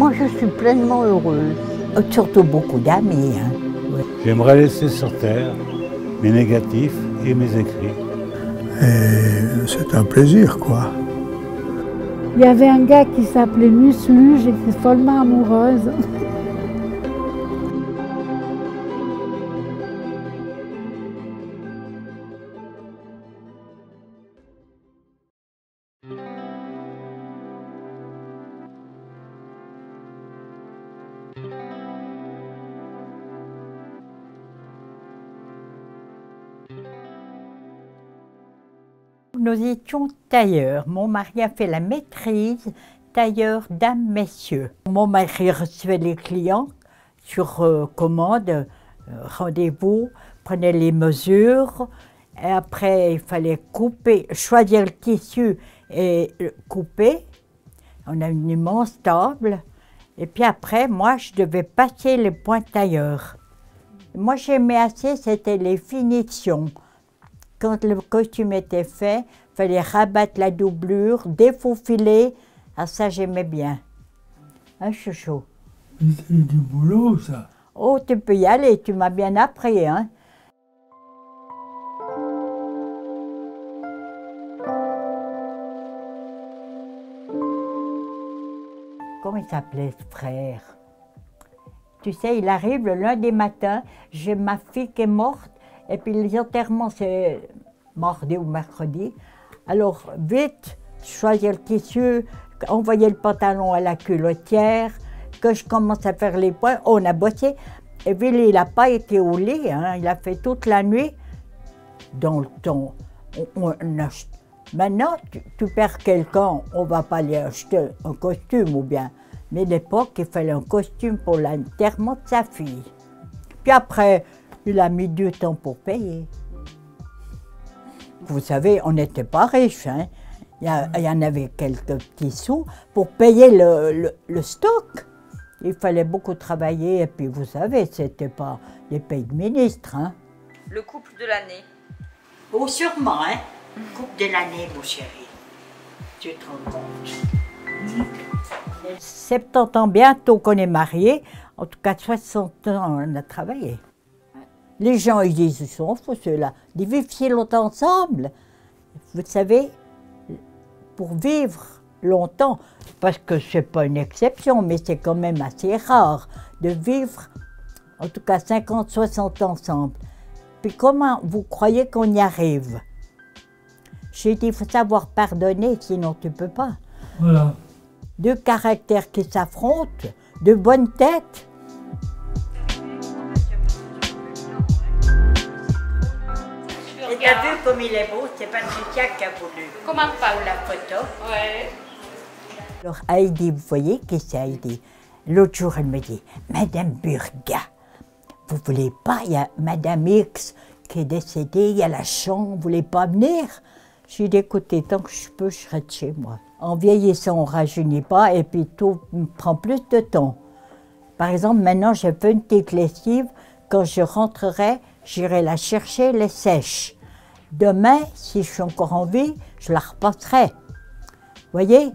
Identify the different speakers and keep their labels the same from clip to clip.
Speaker 1: Moi, je suis pleinement heureuse. Surtout beaucoup d'amis. Hein. Ouais.
Speaker 2: J'aimerais laisser sur terre mes négatifs et mes écrits.
Speaker 3: Et c'est un plaisir, quoi.
Speaker 4: Il y avait un gars qui s'appelait Muslu, j'étais follement amoureuse.
Speaker 1: Nous étions tailleurs. Mon mari a fait la maîtrise tailleur dames, messieurs. Mon mari recevait les clients sur commande, rendez-vous, prenait les mesures. Et après, il fallait couper, choisir le tissu et couper. On a une immense table. Et puis après, moi, je devais passer les points tailleurs. Moi, j'aimais assez, c'était les finitions. Quand le costume était fait, il fallait rabattre la doublure, défaufiler. Ah, ça, j'aimais bien. Hein, chouchou?
Speaker 3: C'est du boulot, ça.
Speaker 1: Oh, tu peux y aller, tu m'as bien appris, hein? Comment il s'appelait, ce frère? Tu sais, il arrive le lundi matin, j'ai ma fille qui est morte, et puis les enterrements, c'est mardi ou mercredi. Alors, vite, choisir le tissu, envoyer le pantalon à la culottière, que je commence à faire les points. On a bossé. Et puis, il n'a pas été au lit, hein. Il a fait toute la nuit. Dans le temps, maintenant, tu perds quelqu'un, on ne va pas aller acheter un costume ou bien. Mais à l'époque, il fallait un costume pour l'enterrement de sa fille. Puis après, il a mis du temps pour payer. Vous savez, on n'était pas riches, hein. Il y en avait quelques petits sous pour payer le stock. Il fallait beaucoup travailler et puis vous savez, c'était pas les pays de ministres, hein.
Speaker 5: Le couple de l'année.
Speaker 1: Oh, sûrement, hein. Couple de l'année, mon chéri. Tu te rends compte. 70 ans bientôt qu'on est mariés, en tout cas 60 ans on a travaillé. Les gens ils disent, ils sont fous ceux-là, ils vivent si longtemps ensemble. Vous savez, pour vivre longtemps, parce que c'est pas une exception, mais c'est quand même assez rare de vivre, en tout cas 50, 60 ans ensemble. Puis comment vous croyez qu'on y arrive? J'ai dit, il faut savoir pardonner, sinon tu peux pas.
Speaker 3: Voilà.
Speaker 1: Deux caractères qui s'affrontent, de bonnes têtes. Et t'as vu comme il est beau, c'est Patricia qui a voulu.
Speaker 5: Comment pas?
Speaker 1: Pour la photo.
Speaker 5: Ouais.
Speaker 1: Alors Heidi, vous voyez qui c'est Heidi? L'autre jour, elle me dit, Madame Burga, vous voulez pas, il y a Madame X qui est décédée, il y a la chambre, vous voulez pas venir? J'ai dit, écoutez, tant que je peux, je serai de chez moi. En vieillissant, on ne rajeunit pas et puis tout prend plus de temps. Par exemple, maintenant, j'ai fait une petite lessive. Quand je rentrerai, j'irai la chercher, elle est sèche. Demain, si je suis encore en vie, je la repasserai. Vous voyez?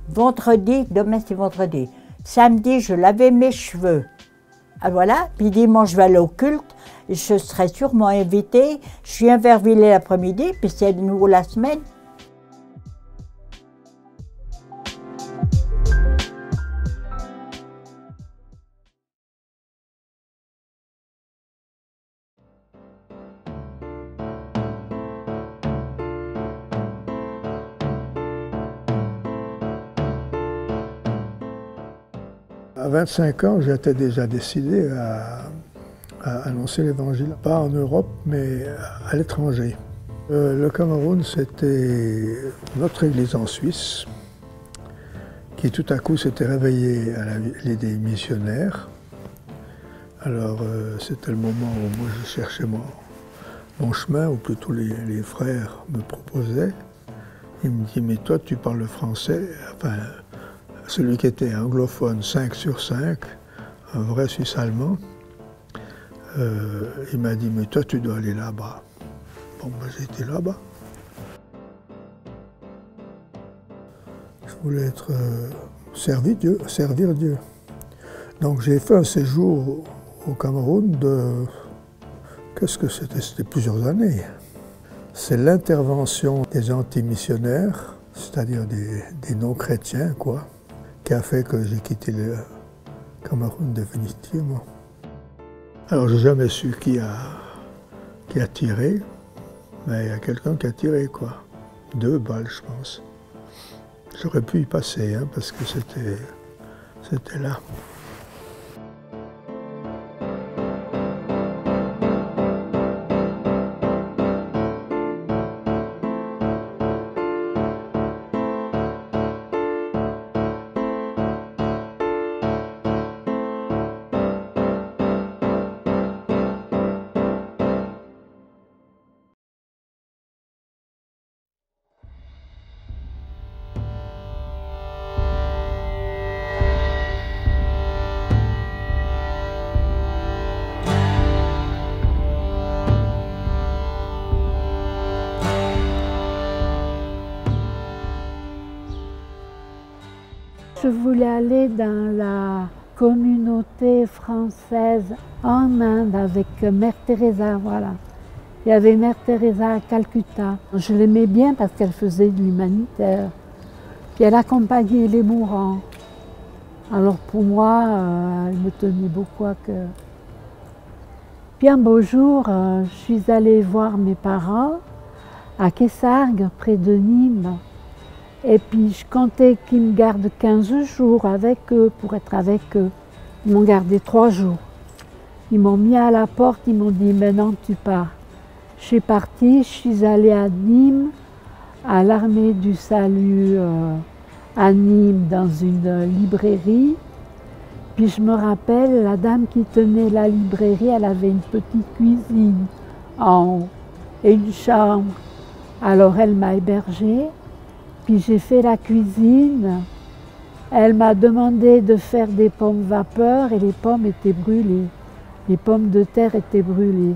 Speaker 1: Vendredi, demain c'est vendredi. Samedi, je lavais mes cheveux. Ah voilà, puis dimanche, je vais aller au culte. Je serai sûrement invitée. Je viens vers Villers l'après-midi, puis c'est de nouveau la semaine.
Speaker 3: À 25 ans, j'étais déjà décidé à annoncer l'Évangile, pas en Europe, mais à l'étranger. Le Cameroun, c'était notre église en Suisse, qui tout à coup s'était réveillée à l'idée missionnaire. Alors, c'était le moment où moi je cherchais mon chemin, ou plutôt les frères me proposaient. Ils me disent, mais toi tu parles français, enfin, celui qui était anglophone 5 sur 5, un vrai Suisse allemand, il m'a dit, mais toi tu dois aller là-bas. Bon, ben, j'ai été là-bas. Je voulais être servir Dieu. Donc j'ai fait un séjour au Cameroun de... Qu'est-ce que c'était? C'était plusieurs années. C'est l'intervention des anti-missionnaires, c'est-à-dire des non-chrétiens, quoi, qui a fait que j'ai quitté le Cameroun définitivement. Alors j'ai jamais su qui a tiré, mais il y a quelqu'un qui a tiré, quoi. 2 balles, je pense. J'aurais pu y passer, hein, parce que c'était là.
Speaker 4: Je voulais aller dans la communauté française en Inde avec Mère Teresa, voilà. Il y avait Mère Teresa à Calcutta. Je l'aimais bien parce qu'elle faisait de l'humanitaire. Puis elle accompagnait les mourants. Alors pour moi, elle me tenait beaucoup à cœur. Puis un beau jour, je suis allée voir mes parents à Kessargues, près de Nîmes. Et puis je comptais qu'ils me gardent 15 jours avec eux, pour être avec eux. Ils m'ont gardé 3 jours. Ils m'ont mis à la porte, ils m'ont dit « maintenant tu pars ». Je suis partie, je suis allée à Nîmes, à l'Armée du Salut à Nîmes, dans une librairie. Puis je me rappelle, la dame qui tenait la librairie, elle avait une petite cuisine en haut et une chambre. Alors elle m'a hébergée. Puis j'ai fait la cuisine, elle m'a demandé de faire des pommes vapeur et les pommes étaient brûlées. Les pommes de terre étaient brûlées.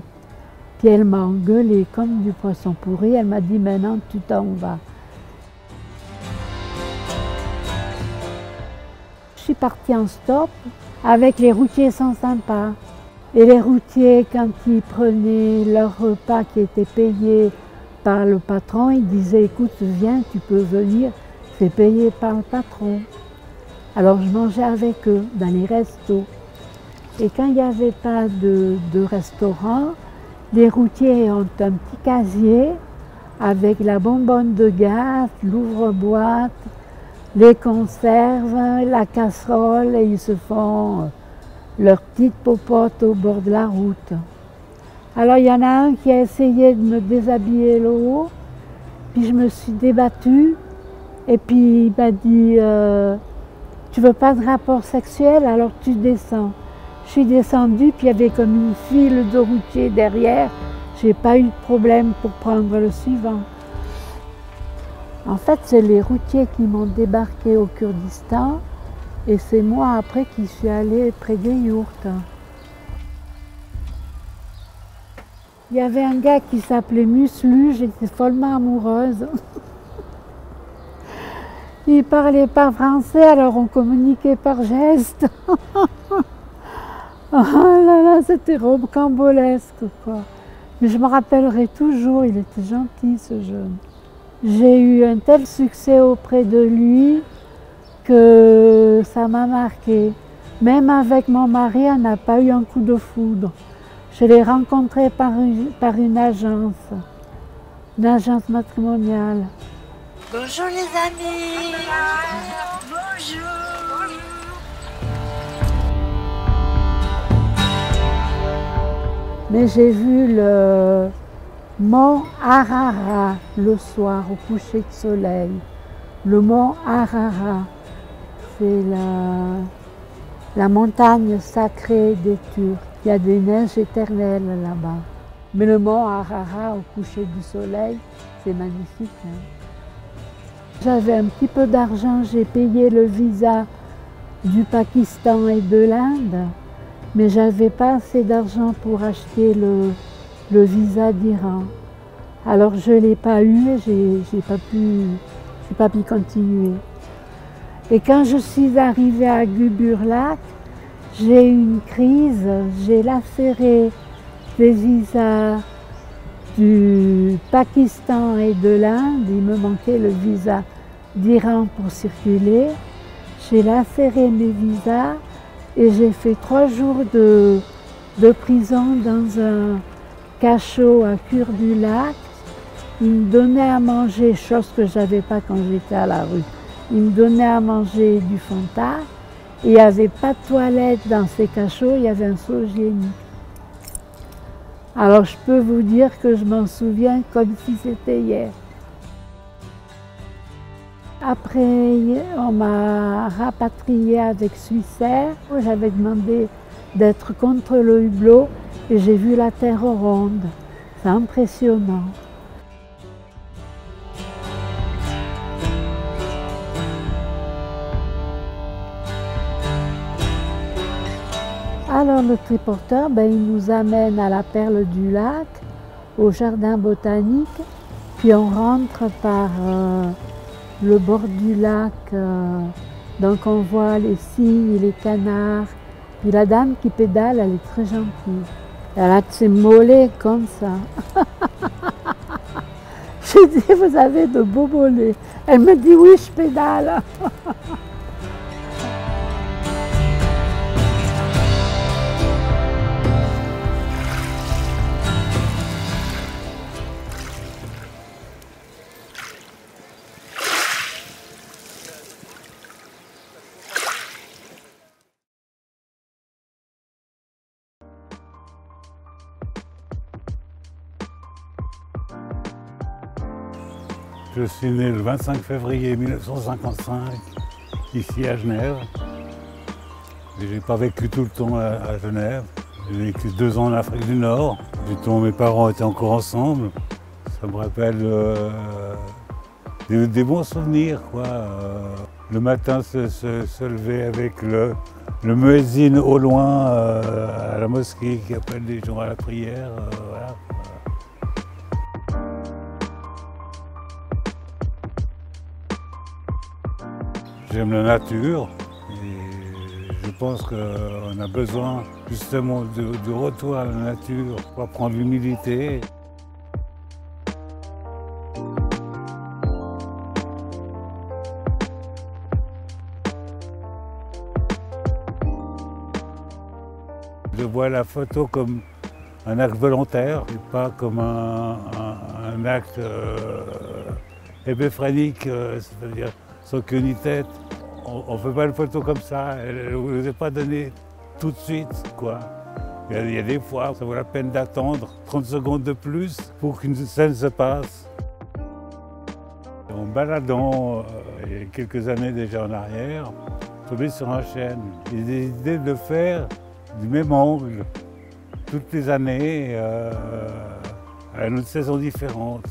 Speaker 4: Puis elle m'a engueulée comme du poisson pourri, elle m'a dit maintenant tu t'en vas. Je suis partie en stop, avec les routiers sont sympas. Et les routiers, quand ils prenaient leur repas qui était payé par le patron, il disait écoute, viens, tu peux venir, c'est payé par le patron. Alors je mangeais avec eux dans les restos. Et quand il n'y avait pas de restaurant, les routiers ont un petit casier avec la bonbonne de gaz, l'ouvre-boîte, les conserves, la casserole, et ils se font leur petite popote au bord de la route. Alors il y en a un qui a essayé de me déshabiller le haut, puis je me suis débattue, et puis il m'a dit tu veux pas de rapport sexuel, alors tu descends. Je suis descendue, puis il y avait comme une file de routiers derrière, j'ai pas eu de problème pour prendre le suivant. En fait, c'est les routiers qui m'ont débarqué au Kurdistan, et c'est moi après qui suis allée près des yourtes. Il y avait un gars qui s'appelait Muslu, j'étais follement amoureuse. Il parlait pas français, alors on communiquait par gestes. Oh là là, c'était rocambolesque, quoi. Mais je me rappellerai toujours, il était gentil, ce jeune. J'ai eu un tel succès auprès de lui que ça m'a marqué. Même avec mon mari, on n'a pas eu un coup de foudre. Je l'ai rencontré par une agence matrimoniale.
Speaker 5: Bonjour les amis. Bonjour.
Speaker 4: Mais j'ai vu le mont Ararat le soir au coucher de soleil. Le mont Ararat, c'est la montagne sacrée des Turcs. Il y a des neiges éternelles là-bas. Mais le mont Ararat au coucher du soleil, c'est magnifique. Hein. J'avais un petit peu d'argent, j'ai payé le visa du Pakistan et de l'Inde, mais j'avais pas assez d'argent pour acheter le visa d'Iran. Alors je ne l'ai pas eu et j'ai pas pu continuer. Et quand je suis arrivée à Guburlac, j'ai eu une crise, j'ai lacéré les visas du Pakistan et de l'Inde, il me manquait le visa d'Iran pour circuler. J'ai lacéré mes visas et j'ai fait 3 jours de prison dans un cachot à Cure-du-Lac. Ils me donnaient à manger, chose que je n'avais pas quand j'étais à la rue. Ils me donnaient à manger du Fanta et il n'y avait pas de toilette dans ces cachots, il y avait un seau hygiénique. Alors je peux vous dire que je m'en souviens comme si c'était hier. Après, on m'a rapatriée avec Swissair. J'avais demandé d'être contre le hublot et j'ai vu la terre ronde. C'est impressionnant. Alors le triporteur, il nous amène à la Perle du Lac, au jardin botanique, puis on rentre par le bord du lac, donc on voit les cygnes, les canards, puis la dame qui pédale, elle est très gentille. Elle a de ses mollets comme ça. Je dis, vous avez de beaux mollets. Elle me dit, oui, je pédale.
Speaker 2: Je suis né le 25 février 1955, ici à Genève. Je n'ai pas vécu tout le temps à Genève. J'ai vécu 2 ans en Afrique du Nord. Du temps où mes parents étaient encore ensemble. Ça me rappelle des bons souvenirs, quoi. Le matin, se lever avec le muezzin au loin à la mosquée qui appelle les gens à la prière. Voilà. J'aime la nature et je pense qu'on a besoin justement de retour à la nature pour apprendre l'humilité. Je vois la photo comme un acte volontaire et pas comme un acte ébéphrénique, c'est-à-dire sans queue ni tête. On ne fait pas une photo comme ça, elle ne vous est pas donnée tout de suite, quoi. Il y a des fois, ça vaut la peine d'attendre 30 secondes de plus pour qu'une scène se passe. En baladant, il y a quelques années déjà en arrière, je suis tombé sur un chêne. J'ai des idées de le faire du même angle, toutes les années, à une saison différente.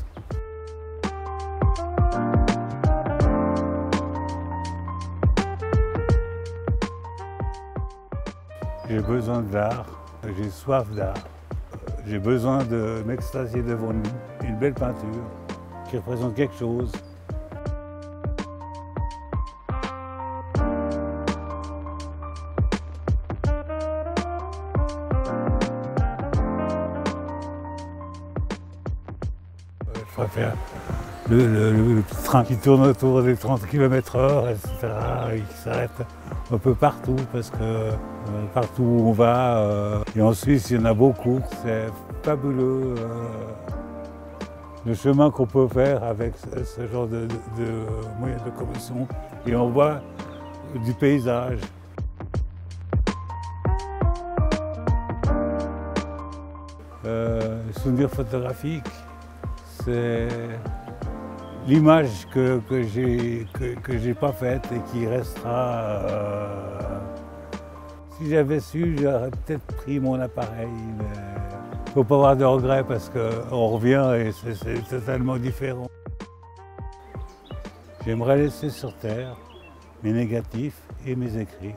Speaker 2: J'ai besoin d'art, j'ai soif d'art. J'ai besoin de m'extasier devant une belle peinture qui représente quelque chose. Je préfère le petit train qui tourne autour des 30 km/h, etc., et qui s'arrête un peu partout, parce que partout où on va, et en Suisse il y en a beaucoup, c'est fabuleux le chemin qu'on peut faire avec ce genre de moyens de locomotion, et on voit du paysage. Souvenir photographique, c'est l'image que j'ai pas faite et qui restera. Si j'avais su, j'aurais peut-être pris mon appareil. Mais faut pas avoir de regrets parce qu'on revient et c'est totalement différent. J'aimerais laisser sur terre mes négatifs et mes écrits.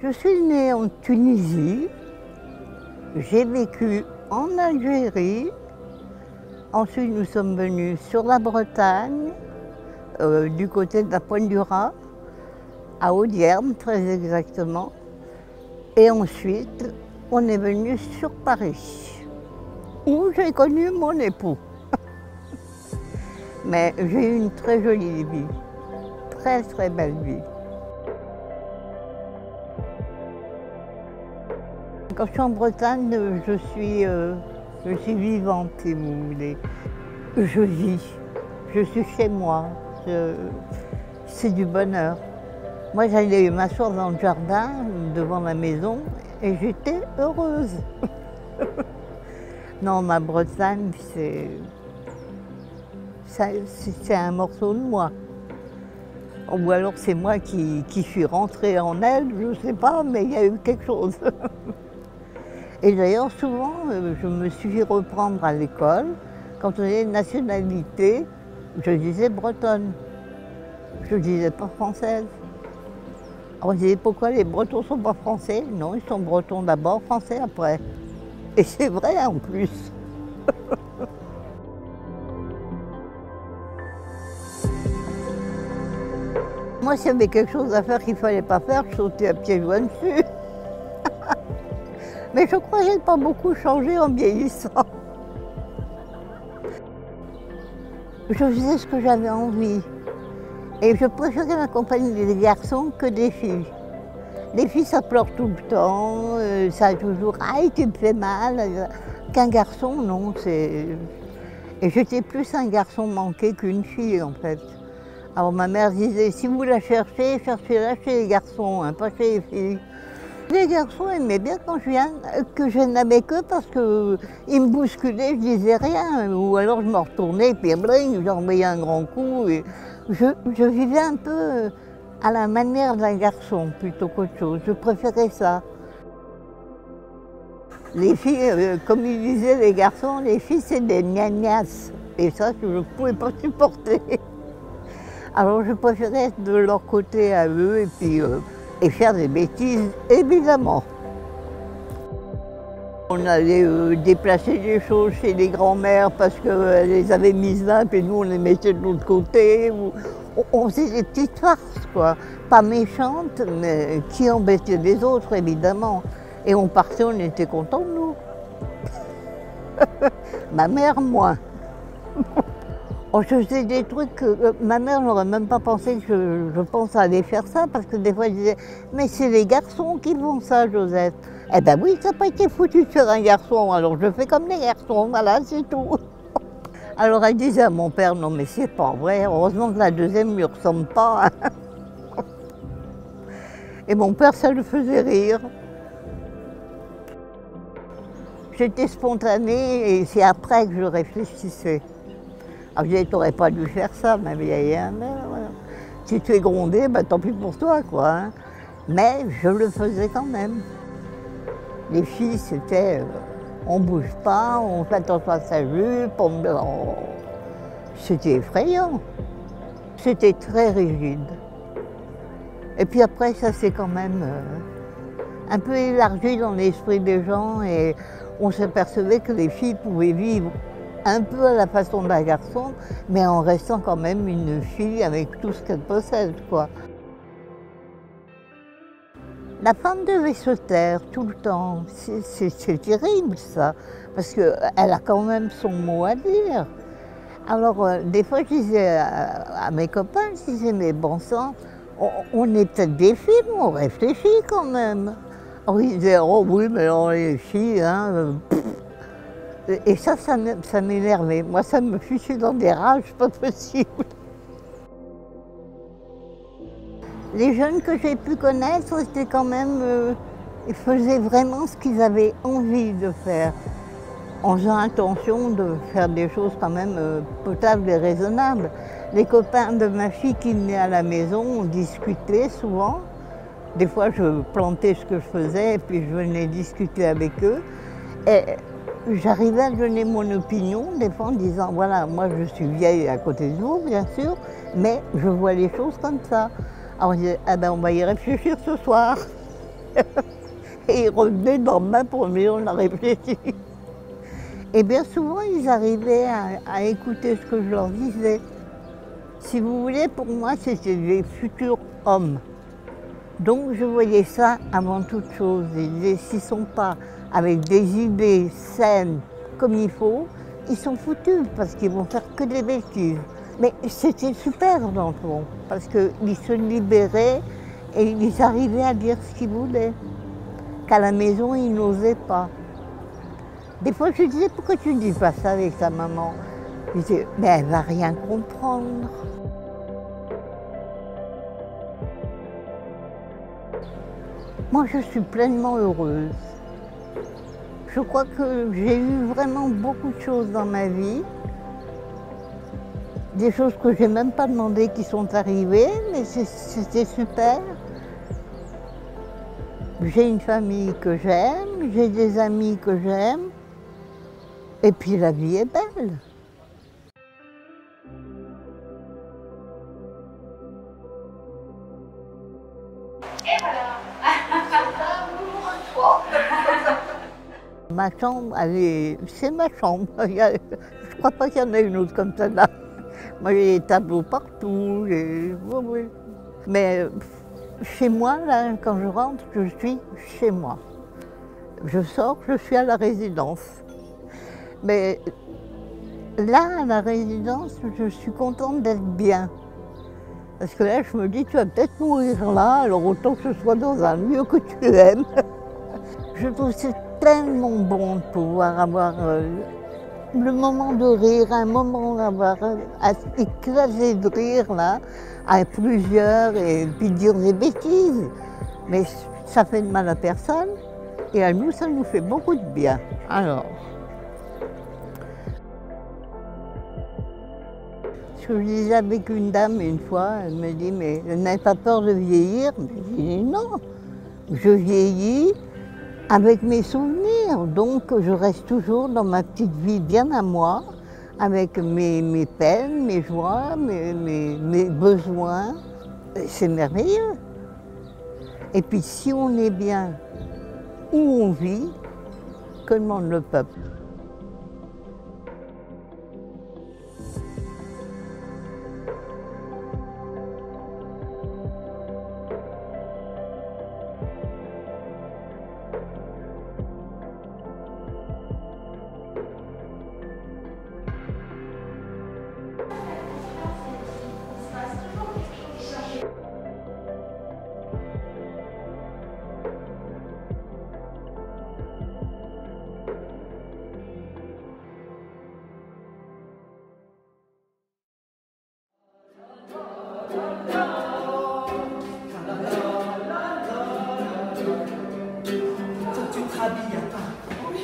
Speaker 6: Je suis née en Tunisie, j'ai vécu en Algérie, ensuite nous sommes venus sur la Bretagne, du côté de la Pointe du Raz, à Audierne très exactement, et ensuite on est venu sur Paris, où j'ai connu mon époux. Mais j'ai eu une très jolie vie, très très belle vie. Quand je suis en Bretagne, je suis vivante, si vous voulez. Je vis, je suis chez moi, c'est du bonheur. Moi, j'allais m'asseoir dans le jardin, devant la maison, et j'étais heureuse. Non, ma Bretagne, c'est un morceau de moi. Ou alors c'est moi qui suis rentrée en elle, je ne sais pas, mais il y a eu quelque chose. Et d'ailleurs, souvent, je me suis fait reprendre à l'école. Quand on avait une nationalité, je disais bretonne. Je ne disais pas française. On disait pourquoi les Bretons ne sont pas français? Non, ils sont bretons d'abord, français après. Et c'est vrai en plus. Moi, s'il y avait quelque chose à faire qu'il ne fallait pas faire, je sautais à pieds joints dessus. Mais je crois que je n'ai pas beaucoup changé en vieillissant. Je faisais ce que j'avais envie. Et je préférais m'accompagner des garçons que des filles. Les filles, ça pleure tout le temps, ça a toujours « Aïe, tu me fais mal ». Qu'un garçon, non. Et j'étais plus un garçon manqué qu'une fille, en fait. Alors ma mère disait, si vous la cherchez, cherchez-la chez les garçons, hein, pas chez les filles. Les garçons aimaient bien quand je viens, que je n'avais que parce qu'ils me bousculaient, je disais rien. Ou alors je me retournais, puis bling, j'envoyais un grand coup. Et je vivais un peu à la manière d'un garçon plutôt qu'autre chose. Je préférais ça. Les filles, comme ils disaient les garçons, les filles c'est des gnagnasses. Et ça, je ne pouvais pas supporter. Alors je préférais être de leur côté à eux et faire des bêtises, évidemment. On allait déplacer des choses chez les grands-mères parce qu'elles les avaient mises là, puis nous on les mettait de l'autre côté. On faisait des petites farces, quoi. Pas méchantes, mais qui embêtaient les autres, évidemment. Et on partait, on était contents de nous. Ma mère, moins. Je faisais des trucs que ma mère n'aurait même pas pensé que je pense à aller faire ça, parce que des fois elle disait « Mais c'est les garçons qui font ça, Josette ». Eh ben oui, ça n'a pas été foutu sur un garçon, alors je fais comme les garçons, voilà, c'est tout. Alors elle disait à mon père « Non mais c'est pas vrai, heureusement que la deuxième ne lui ressemble pas. » Et mon père, ça le faisait rire. J'étais spontanée et c'est après que je réfléchissais. Alors je disais, t'aurais pas dû faire ça, ma vieille, hein, mais voilà. Si tu es grondée, ben, tant pis pour toi, quoi. Hein. Mais je le faisais quand même. Les filles, c'était, on bouge pas, on fait attention à sa jupe, c'était effrayant. C'était très rigide. Et puis après, ça s'est quand même un peu élargi dans l'esprit des gens et on s'apercevait que les filles pouvaient vivre un peu à la façon d'un garçon, mais en restant quand même une fille avec tout ce qu'elle possède, quoi. La femme devait se taire tout le temps. C'est terrible, ça, parce qu'elle a quand même son mot à dire. Alors, des fois, je disais à mes copains, je disais, mais bon sang, on est peut-être des filles, mais on réfléchit quand même. Alors, ils disaient, oh oui, mais on est les filles, hein. Et ça m'énervait. Moi, ça me fichait dans des rages pas possibles. Les jeunes que j'ai pu connaître, c'était quand même... ils faisaient vraiment ce qu'ils avaient envie de faire, en faisant attention de faire des choses quand même potables et raisonnables. Les copains de ma fille qui venaient à la maison, on discutait souvent. Des fois, je plantais ce que je faisais et puis je venais discuter avec eux. Et j'arrivais à donner mon opinion, des fois en disant, voilà, moi je suis vieille à côté de vous, bien sûr, mais je vois les choses comme ça. Alors on disait, ah ben on va y réfléchir ce soir. Et ils revenaient dans ma pour me dire on a réfléchi. Et bien souvent, ils arrivaient à écouter ce que je leur disais. Si vous voulez, pour moi, c'était des futurs hommes. Donc je voyais ça avant toute chose. Ils disaient, s'ils ne sont pas avec des idées saines comme il faut, ils sont foutus parce qu'ils vont faire que des bêtises. Mais c'était super dans le fond, parce qu'ils se libéraient et ils arrivaient à dire ce qu'ils voulaient. Qu'à la maison, ils n'osaient pas. Des fois, je disais, pourquoi tu ne dis pas ça avec ta maman? Je disais, mais elle ne va rien comprendre. Moi, je suis pleinement heureuse. Je crois que j'ai eu vraiment beaucoup de choses dans ma vie. Des choses que je n'ai même pas demandé qui sont arrivées, mais c'était super. J'ai une famille que j'aime, j'ai des amis que j'aime, et puis la vie est belle.
Speaker 5: Et voilà.
Speaker 6: Ma chambre, c'est ma chambre. Je ne crois pas qu'il y en ait une autre comme ça là. Moi, j'ai des tableaux partout. Oui. Mais chez moi, là, quand je rentre, je suis chez moi. Je sors, je suis à la résidence. Mais là, à la résidence, je suis contente d'être bien. Parce que là, je me dis, tu vas peut-être mourir là, alors autant que ce soit dans un lieu que tu aimes. Je trouve que c'est tellement bon de pouvoir avoir le moment de rire, un moment d'avoir éclaté de rire là, à plusieurs, et puis dire des bêtises. Mais ça fait de mal à personne, et à nous, ça nous fait beaucoup de bien. Alors, je disais avec une dame une fois, elle me dit, mais vous n'avez pas peur de vieillir? Je dis non, je vieillis avec mes souvenirs, donc je reste toujours dans ma petite vie bien à moi, avec mes peines, mes joies, mes besoins. C'est merveilleux. Et puis si on est bien où on vit, que demande le peuple?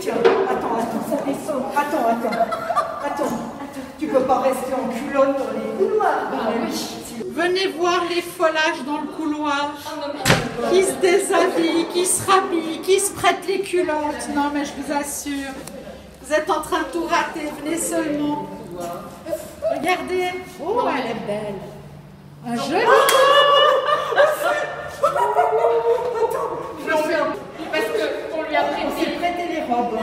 Speaker 7: Tiens, attends, ça descend. Attends. Tu peux pas rester en culotte dans les couloirs.
Speaker 8: Venez voir les folages dans le couloir, qui se déshabillent, qui se rhabillent, qui se prêtent les culottes. Non mais je vous assure, vous êtes en train de tout rater, venez seulement. Regardez, oh elle est belle. Un joli.
Speaker 5: Parce qu'on lui a
Speaker 7: prêté les robes.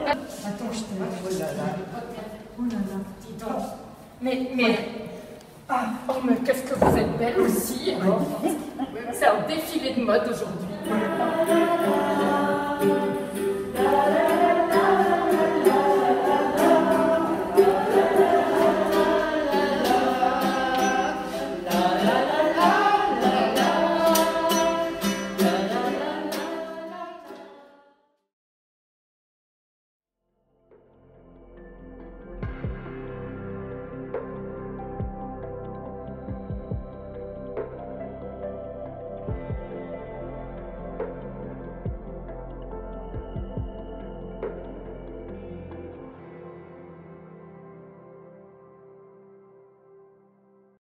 Speaker 5: Attends, je te
Speaker 7: Oh là là.
Speaker 5: dis donc. Mais. Ah, oh, mais qu'est-ce que vous êtes belle aussi, hein. C'est un défilé de mode aujourd'hui.